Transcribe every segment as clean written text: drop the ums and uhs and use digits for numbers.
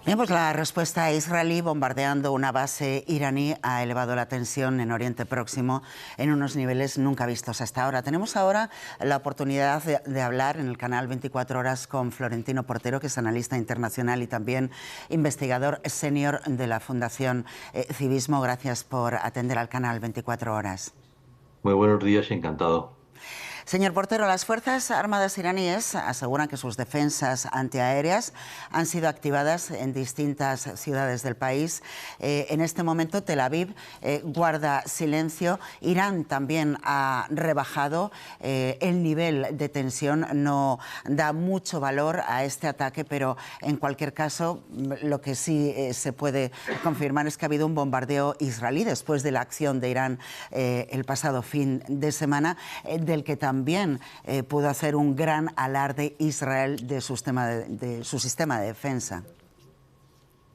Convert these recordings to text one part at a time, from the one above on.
Bien, pues la respuesta israelí bombardeando una base iraní ha elevado la tensión en Oriente Próximo en unos niveles nunca vistos hasta ahora. Tenemos ahora la oportunidad de hablar en el canal 24 Horas con Florentino Portero, que es analista internacional y también investigador senior de la Fundación Civismo. Gracias por atender al canal 24 Horas. Muy buenos días y encantado. Señor Portero, las Fuerzas Armadas iraníes aseguran que sus defensas antiaéreas han sido activadas en distintas ciudades del país. En este momento Tel Aviv guarda silencio. Irán también ha rebajado el nivel de tensión, no da mucho valor a este ataque, pero en cualquier caso lo que sí se puede confirmar es que ha habido un bombardeo israelí después de la acción de Irán el pasado fin de semana, del que también pudo hacer un gran alarde Israel de su sistema de defensa.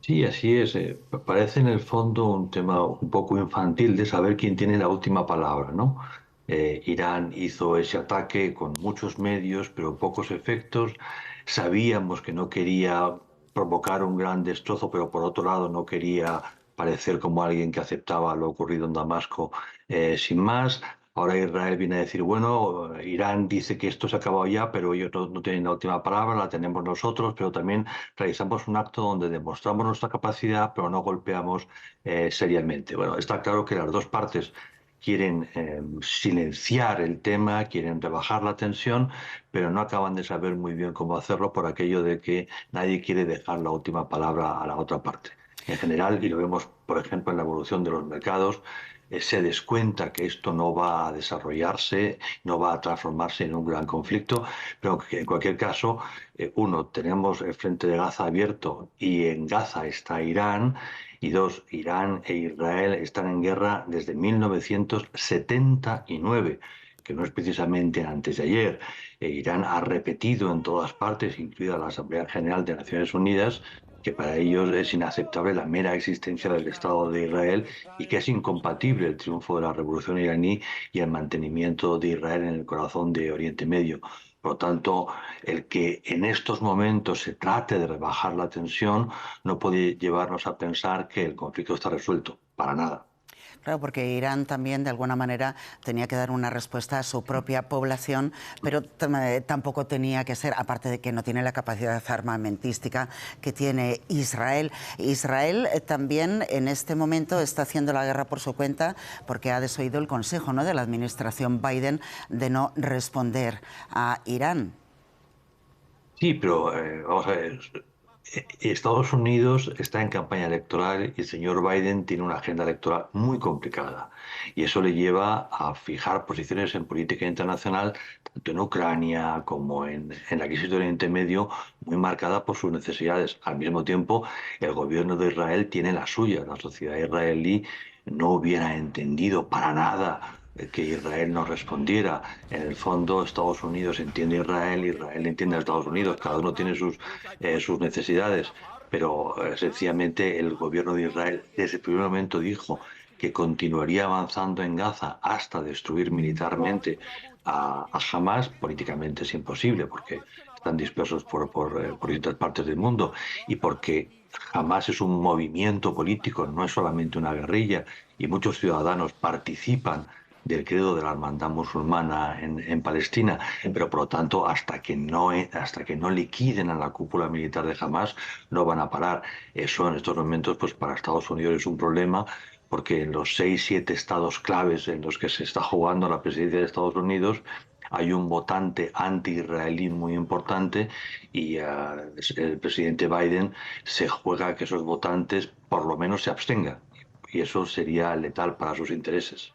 Sí, así es. Parece en el fondo un tema un poco infantil de saber quién tiene la última palabra, ¿no? Irán hizo ese ataque con muchos medios, pero pocos efectos. Sabíamos que no quería provocar un gran destrozo, pero por otro lado no quería parecer como alguien que aceptaba lo ocurrido en Damasco sin más. Ahora Israel viene a decir, bueno, Irán dice que esto se ha acabado ya, pero ellos no tienen la última palabra, la tenemos nosotros, pero también realizamos un acto donde demostramos nuestra capacidad, pero no golpeamos seriamente. Bueno, está claro que las dos partes quieren silenciar el tema, quieren rebajar la tensión, pero no acaban de saber muy bien cómo hacerlo por aquello de que nadie quiere dejar la última palabra a la otra parte. En general, y lo vemos, por ejemplo, en la evolución de los mercados, se descuenta que esto no va a desarrollarse, no va a transformarse en un gran conflicto, pero que en cualquier caso, uno, tenemos el frente de Gaza abierto y en Gaza está Irán, y dos, Irán e Israel están en guerra desde 1979, que no es precisamente antes de ayer. Irán ha repetido en todas partes, incluida la Asamblea General de Naciones Unidas, que para ellos es inaceptable la mera existencia del Estado de Israel y que es incompatible el triunfo de la revolución iraní y el mantenimiento de Israel en el corazón de Oriente Medio. Por lo tanto, el que en estos momentos se trate de rebajar la tensión no puede llevarnos a pensar que el conflicto está resuelto, para nada. Claro, porque Irán también de alguna manera tenía que dar una respuesta a su propia población, pero tampoco tenía que ser, aparte de que no tiene la capacidad armamentística que tiene Israel. Israel también en este momento está haciendo la guerra por su cuenta porque ha desoído el consejo, ¿no?, de la administración Biden de no responder a Irán. Sí, pero vamos a ver. Estados Unidos está en campaña electoral y el señor Biden tiene una agenda electoral muy complicada. Y eso le lleva a fijar posiciones en política internacional, tanto en Ucrania como en la crisis de Oriente Medio, muy marcada por sus necesidades. Al mismo tiempo, el gobierno de Israel tiene la suya. La sociedad israelí no hubiera entendido para nada que Israel no respondiera. En el fondo, Estados Unidos entiende a Israel, Israel entiende a Estados Unidos, cada uno tiene sus necesidades, pero sencillamente el gobierno de Israel desde el primer momento dijo que continuaría avanzando en Gaza hasta destruir militarmente a Hamas. Políticamente es imposible porque están dispersos por distintas partes del mundo y porque Hamas es un movimiento político, no es solamente una guerrilla, y muchos ciudadanos participan del credo de la hermandad musulmana en Palestina, pero por lo tanto hasta que no liquiden a la cúpula militar de Hamas no van a parar. Eso en estos momentos pues para Estados Unidos es un problema porque en los 6, 7 estados claves en los que se está jugando la presidencia de Estados Unidos hay un votante anti-israelí muy importante y el presidente Biden se juega a que esos votantes por lo menos se abstengan y eso sería letal para sus intereses.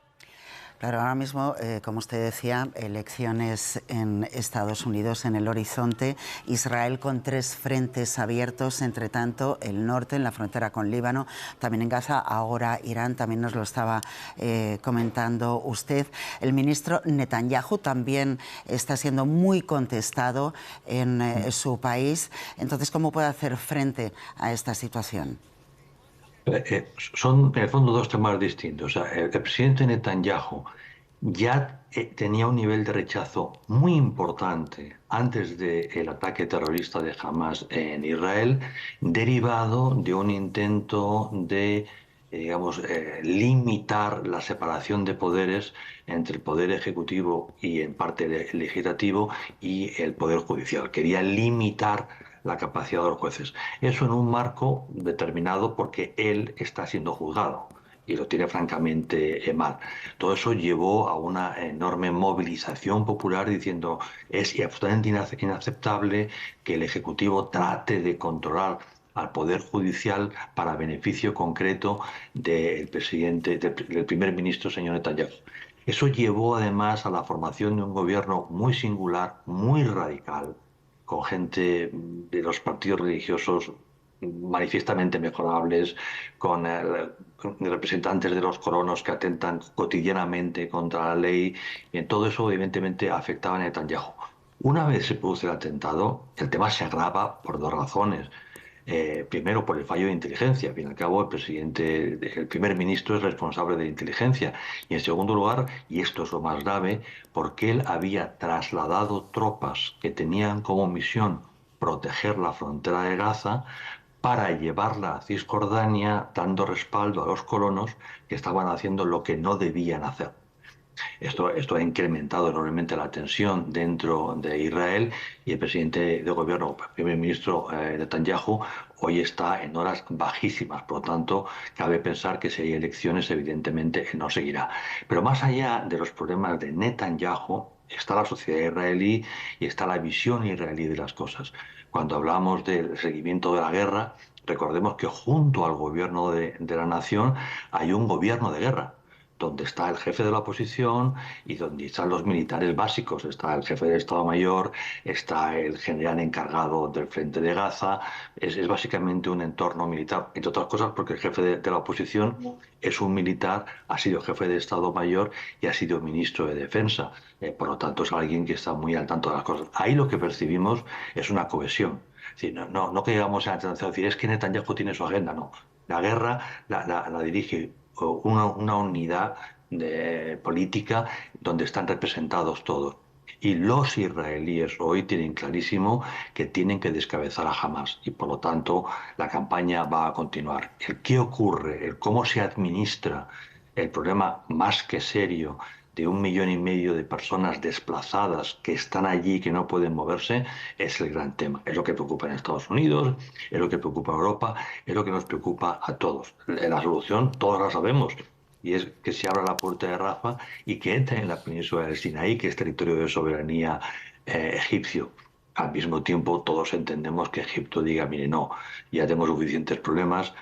Claro, ahora mismo, como usted decía, elecciones en Estados Unidos en el horizonte, Israel con 3 frentes abiertos, entre tanto el norte en la frontera con Líbano, también en Gaza, ahora Irán, también nos lo estaba comentando usted. El ministro Netanyahu también está siendo muy contestado en su país. Entonces, ¿cómo puede hacer frente a esta situación? Son en el fondo dos temas distintos. O sea, el presidente Netanyahu ya tenía un nivel de rechazo muy importante antes del ataque terrorista de Hamas en Israel, derivado de un intento de, digamos, limitar la separación de poderes entre el poder ejecutivo y en parte el legislativo y el poder judicial. Quería limitar la capacidad de los jueces. Eso en un marco determinado porque él está siendo juzgado y lo tiene francamente mal. Todo eso llevó a una enorme movilización popular diciendo es absolutamente inaceptable que el Ejecutivo trate de controlar al Poder Judicial para beneficio concreto del presidente, del primer ministro, señor Netanyahu. Eso llevó además a la formación de un gobierno muy singular, muy radical, con gente de los partidos religiosos manifiestamente mejorables, con representantes de los colonos que atentan cotidianamente contra la ley, y en todo eso evidentemente afectaba a Netanyahu. Una vez se produce el atentado, el tema se agrava por dos razones. Primero, por el fallo de inteligencia. Al fin y al cabo, el primer ministro es responsable de la inteligencia. Y en segundo lugar, y esto es lo más grave, porque él había trasladado tropas que tenían como misión proteger la frontera de Gaza para llevarla a Cisjordania, dando respaldo a los colonos que estaban haciendo lo que no debían hacer. Esto ha incrementado enormemente la tensión dentro de Israel y el presidente de gobierno, el primer ministro Netanyahu, hoy está en horas bajísimas. Por lo tanto, cabe pensar que si hay elecciones, evidentemente no seguirá. Pero más allá de los problemas de Netanyahu, está la sociedad israelí y está la visión israelí de las cosas. Cuando hablamos del seguimiento de la guerra, recordemos que junto al gobierno de la nación hay un gobierno de guerra donde está el jefe de la oposición y donde están los militares básicos. Está el jefe del Estado Mayor, está el general encargado del Frente de Gaza. Es básicamente un entorno militar, entre otras cosas porque el jefe de la oposición es un militar, ha sido jefe de Estado Mayor y ha sido ministro de Defensa. Por lo tanto, es alguien que está muy al tanto de las cosas. Ahí lo que percibimos es una cohesión. Es decir, no que llegamos a la tentación de decir es que Netanyahu tiene su agenda, no. La guerra la dirige una unidad política donde están representados todos. Y los israelíes hoy tienen clarísimo que tienen que descabezar a Hamas y por lo tanto la campaña va a continuar. El qué ocurre, el cómo se administra el problema más que serio de 1,5 millones de personas desplazadas que están allí, que no pueden moverse, es el gran tema. Es lo que preocupa en Estados Unidos, es lo que preocupa a Europa, es lo que nos preocupa a todos. La solución todos la sabemos, y es que se abra la puerta de Rafa y que entre en la península del Sinaí, que es territorio de soberanía egipcio. Al mismo tiempo, todos entendemos que Egipto diga, mire, no, ya tenemos suficientes problemas,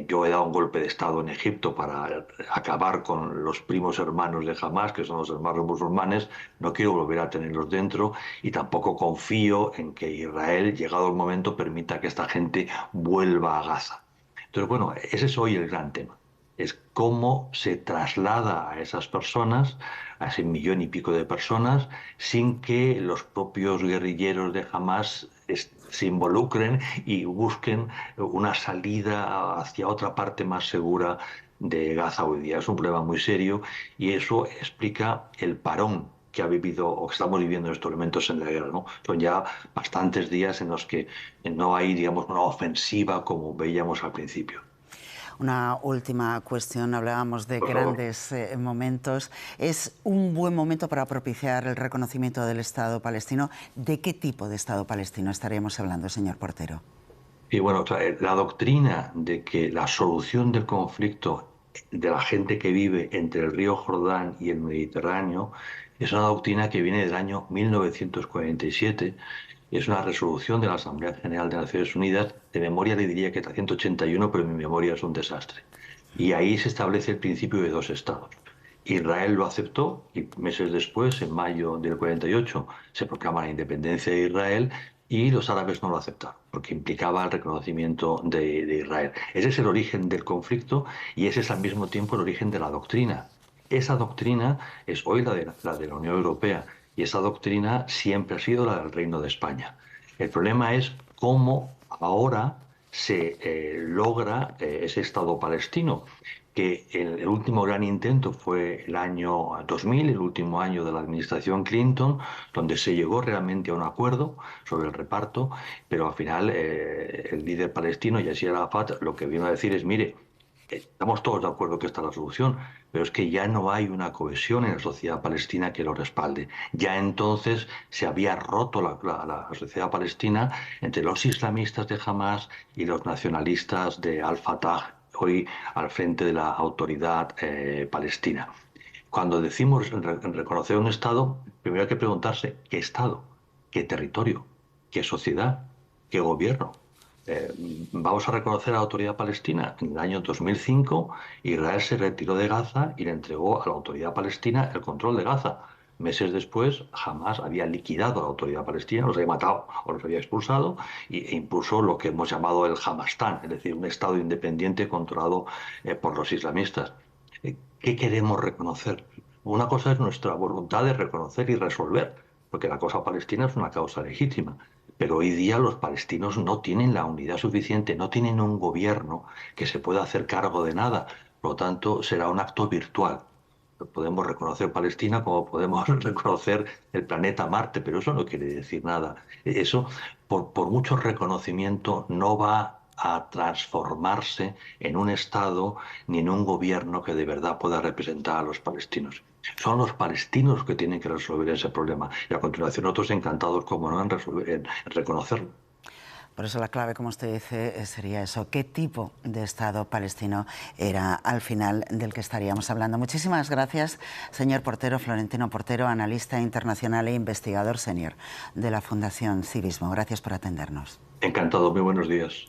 yo he dado un golpe de Estado en Egipto para acabar con los primos hermanos de Hamas, que son los hermanos musulmanes, no quiero volver a tenerlos dentro y tampoco confío en que Israel, llegado el momento, permita que esta gente vuelva a Gaza. Entonces, bueno, ese es hoy el gran tema. Es cómo se traslada a esas personas, a ese 1,000,000 y pico de personas, sin que los propios guerrilleros de Hamas se involucren y busquen una salida hacia otra parte más segura de Gaza hoy día. Es un problema muy serio y eso explica el parón que ha vivido o que estamos viviendo en estos momentos en la guerra, ¿no? Son ya bastantes días en los que no hay, digamos, una ofensiva como veíamos al principio. Una última cuestión, hablábamos de Por favor. grandes momentos. ¿Es un buen momento para propiciar el reconocimiento del Estado palestino? ¿De qué tipo de Estado palestino estaríamos hablando, señor Portero? Y bueno, o sea, la doctrina de que la solución del conflicto de la gente que vive entre el río Jordán y el Mediterráneo es una doctrina que viene del año 1947. Es una resolución de la Asamblea General de Naciones Unidas. De memoria le diría que es la 181, pero mi memoria es un desastre. Y ahí se establece el principio de dos estados. Israel lo aceptó y meses después, en mayo del 48, se proclama la independencia de Israel y los árabes no lo aceptaron, porque implicaba el reconocimiento de Israel. Ese es el origen del conflicto y ese es al mismo tiempo el origen de la doctrina. Esa doctrina es hoy la de la Unión Europea y esa doctrina siempre ha sido la del Reino de España. El problema es cómo ahora se logra ese Estado palestino. que el último gran intento fue el año 2000, el último año de la administración Clinton, donde se llegó realmente a un acuerdo sobre el reparto, pero al final el líder palestino, Yasser Arafat, lo que vino a decir es, mire, estamos todos de acuerdo que esta es la solución, pero es que ya no hay una cohesión en la sociedad palestina que lo respalde. Ya entonces se había roto la sociedad palestina entre los islamistas de Hamas y los nacionalistas de Al-Fatah, hoy al frente de la autoridad palestina. Cuando decimos reconocer un Estado, primero hay que preguntarse qué Estado, qué territorio, qué sociedad, qué gobierno. Eh, Vamos a reconocer a la autoridad palestina. En el año 2005, Israel se retiró de Gaza y le entregó a la autoridad palestina el control de Gaza. Meses después, Hamas había liquidado a la autoridad palestina, los había matado o los había expulsado e impuso lo que hemos llamado el Hamastán, es decir, un Estado independiente controlado por los islamistas. ¿Qué queremos reconocer? Una cosa es nuestra voluntad de reconocer y resolver, porque la causa palestina es una causa legítima. Pero hoy día los palestinos no tienen la unidad suficiente, no tienen un gobierno que se pueda hacer cargo de nada. Por lo tanto, será un acto virtual. Podemos reconocer Palestina como podemos reconocer el planeta Marte, pero eso no quiere decir nada. Eso, por mucho reconocimiento, no va a transformarse en un Estado ni en un gobierno que de verdad pueda representar a los palestinos. Son los palestinos los que tienen que resolver ese problema. Y a continuación, otros encantados, como no, en reconocerlo. Por eso la clave, como usted dice, sería eso. ¿Qué tipo de Estado palestino era al final del que estaríamos hablando? Muchísimas gracias, señor Portero, Florentino Portero, analista internacional e investigador senior de la Fundación Civismo. Gracias por atendernos. Encantado, muy buenos días.